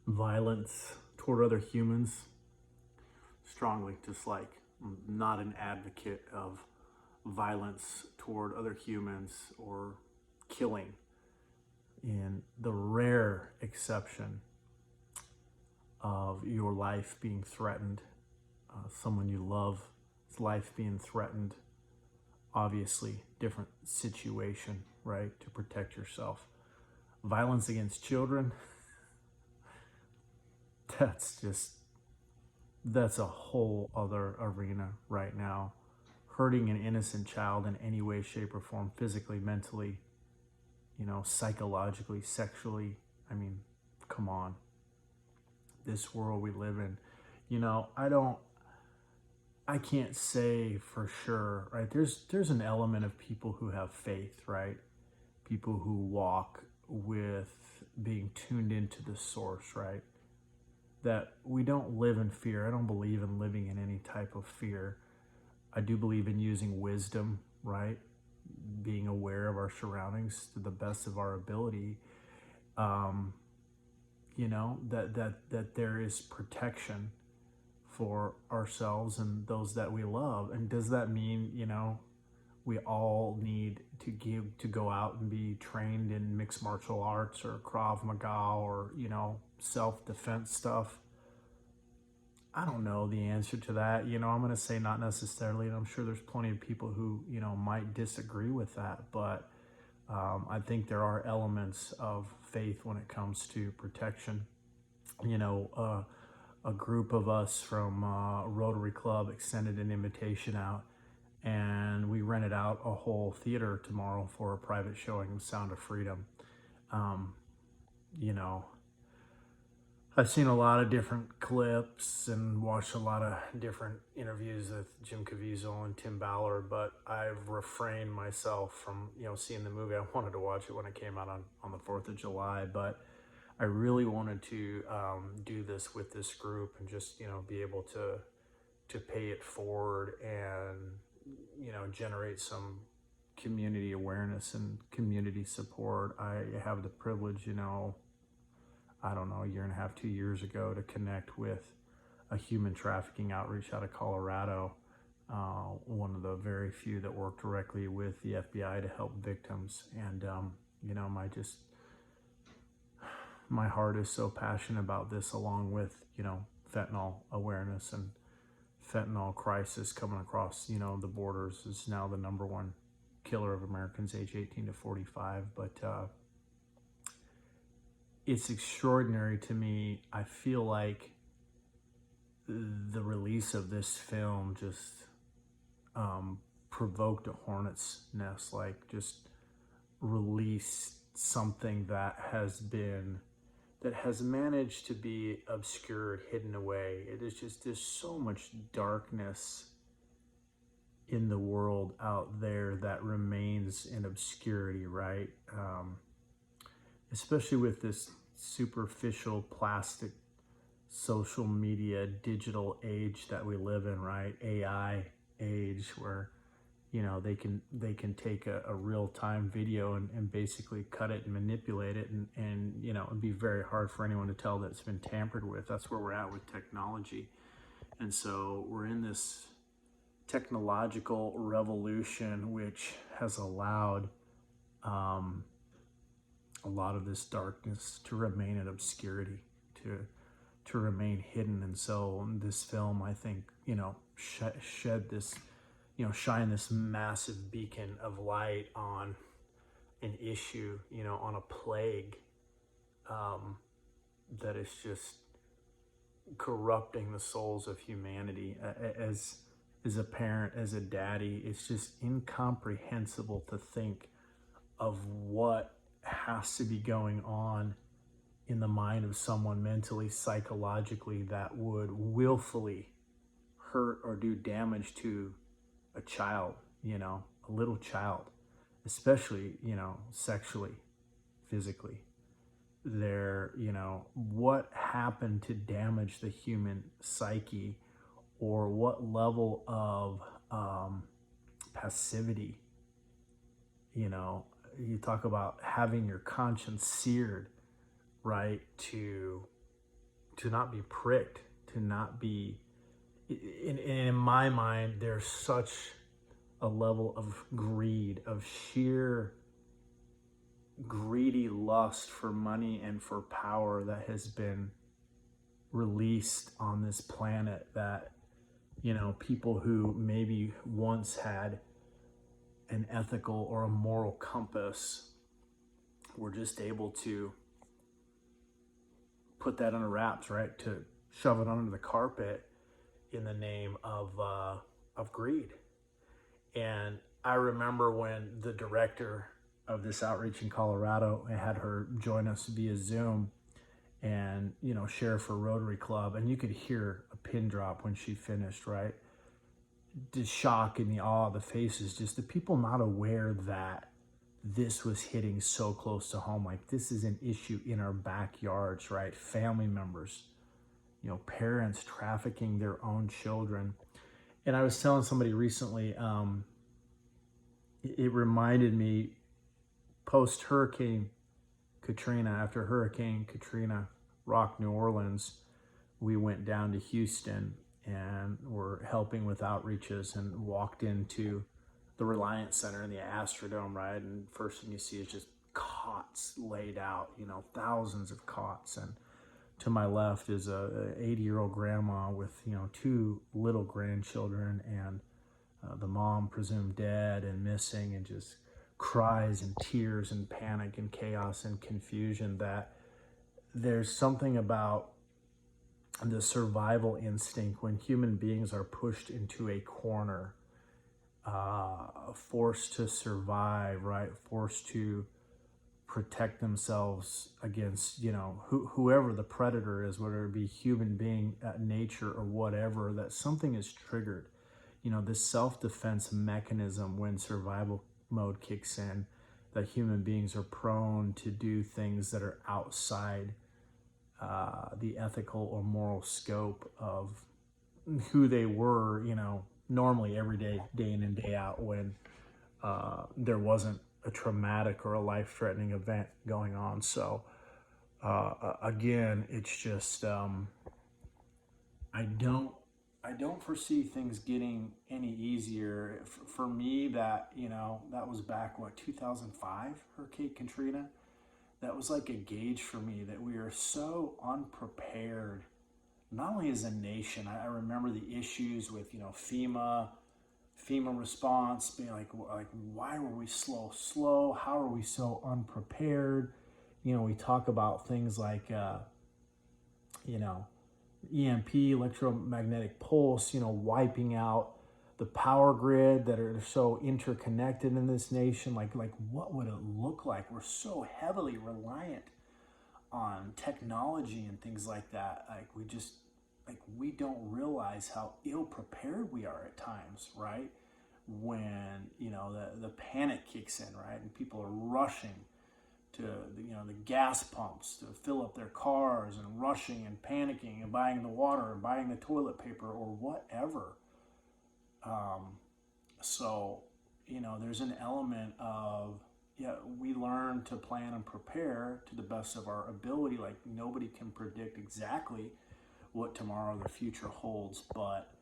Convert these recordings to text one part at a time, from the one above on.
violence toward other humans strongly, just like I'm not an advocate of violence toward other humans or killing. In the rare exception of your life being threatened, someone you love's life being threatened, obviously different situation, right? To protect yourself. Violence against children, that's just, that's a whole other arena right now. Hurting an innocent child in any way, shape, or form, physically, mentally, psychologically, sexually. I mean, come on. This world we live in, I can't say for sure, right? There's an element of people who have faith, right? People who walk with being tuned into the source, right? That we don't live in fear. I don't believe in living in any type of fear. I do believe in using wisdom, right? Being aware of our surroundings to the best of our ability. Um, that there is protection for ourselves and those that we love. And does that mean, we all need to go out and be trained in mixed martial arts or Krav Maga or, self-defense stuff? I don't know the answer to that. I'm going to say not necessarily, and I'm sure there's plenty of people who, might disagree with that. But I think there are elements of faith when it comes to protection. A group of us from Rotary Club extended an invitation out, and we rented out a whole theater tomorrow for a private showing of Sound of Freedom. Um, you know, I've seen a lot of different clips and watched a lot of different interviews with Jim Caviezel and Tim Ballard, but I've refrained myself from, seeing the movie. I wanted to watch it when it came out on the 4th of July, but I really wanted to do this with this group and just, be able to pay it forward and, generate some community awareness and community support. I have the privilege, I don't know, a year and a half, 2 years ago, to connect with a human trafficking outreach out of Colorado. One of the very few that work directly with the FBI to help victims. And, my heart is so passionate about this, along with, fentanyl awareness and fentanyl crisis coming across, the borders is now the number one killer of Americans age 18 to 45. But, it's extraordinary to me. I feel like the release of this film just provoked a hornet's nest, like just released something that has managed to be obscured, hidden away. It is just, there's so much darkness in the world out there that remains in obscurity, right? Especially with this superficial, plastic, social media, digital age that we live in, right? AI age, where they can take a real-time video and basically cut it and manipulate it, and it'd be very hard for anyone to tell that it's been tampered with. That's where we're at with technology. And so we're in this technological revolution, which has allowed a lot of this darkness to remain in obscurity, to remain hidden. And so this film, I think, shed this, shine this massive beacon of light on an issue, on a plague that is just corrupting the souls of humanity. As a parent, as a daddy, it's just incomprehensible to think of what has to be going on in the mind of someone mentally, psychologically, that would willfully hurt or do damage to a child, a little child, especially, sexually, physically. What happened to damage the human psyche, or what level of passivity, you talk about having your conscience seared, right, to not be pricked, to not be, in my mind, there's such a level of greed, of sheer greedy lust for money and for power that has been released on this planet, that, you know, people who maybe once had an ethical or a moral compass were just able to put that under wraps, right? To shove it under the carpet in the name of greed. And I remember when the director of this outreach in Colorado, I had her join us via Zoom and, you know, share for Rotary Club, and you could hear a pin drop when she finished, right? The shock and the awe, the faces, just the people not aware that this was hitting so close to home. Like, this is an issue in our backyards, right? Family members, you know, parents trafficking their own children. And I was telling somebody recently, it reminded me, post Hurricane Katrina, after Hurricane Katrina rocked New Orleans, we went down to Houston and were helping with outreaches and walked into the Reliance Center in the Astrodome, right? And first thing you see is just cots laid out, you know, thousands of cots. And to my left is a 80-year-old grandma with, you know, 2 little grandchildren, and the mom presumed dead and missing, and just cries and tears and panic and chaos and confusion. That there's something about the survival instinct when human beings are pushed into a corner, forced to survive, right? Forced to protect themselves against, you know, whoever the predator is, whether it be human being, nature, or whatever, that something is triggered. You know, this self-defense mechanism, when survival mode kicks in, that human beings are prone to do things that are outside the ethical or moral scope of who they were, you know, normally every day, day in and day out, when there wasn't a traumatic or a life-threatening event going on. So again, it's just I don't foresee things getting any easier. For me, that, you know, that was back, what, 2005, Hurricane Katrina. That was like a gauge for me that we are so unprepared, not only as a nation. I remember the issues with, you know, FEMA response being like, why were we slow? How are we so unprepared? You know, we talk about things like, you know, EMP, electromagnetic pulse, you know, wiping out the power grid that are so interconnected in this nation. Like what would it look like? We're so heavily reliant on technology and things like that. We don't realize how ill prepared we are at times, right? When, you know, the panic kicks in, right? And people are rushing to, you know, the gas pumps to fill up their cars, and rushing and panicking and buying the water and buying the toilet paper or whatever. So, you know, there's an element of, yeah, we learn to plan and prepare to the best of our ability. Like, nobody can predict exactly what tomorrow, the future holds, but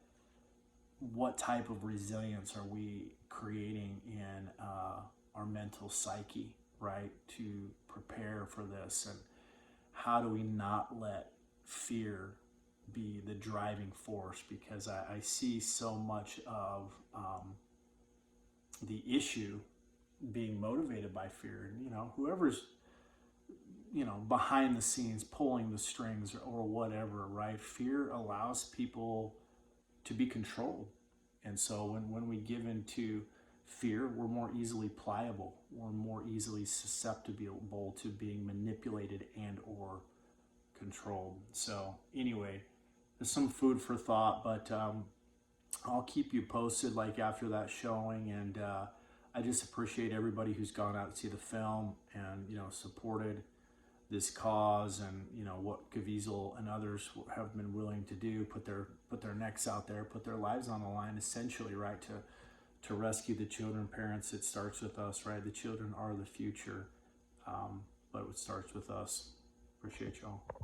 what type of resilience are we creating in our mental psyche, right, to prepare for this? And how do we not let fear be the driving force? Because I see so much of the issue being motivated by fear. And, you know, whoever's, you know, behind the scenes pulling the strings or whatever, right? Fear allows people to be controlled. And so when we give into fear, we're more easily pliable. We're more easily susceptible to being manipulated and or controlled. So anyway, there's some food for thought, but I'll keep you posted, like, after that showing. And I just appreciate everybody who's gone out to see the film and, you know, supported this cause, and, you know, what Caviezel and others have been willing to do, put their necks out there, put their lives on the line, essentially, right, to rescue the children. Parents, it starts with us, right? The children are the future, but it starts with us. Appreciate y'all.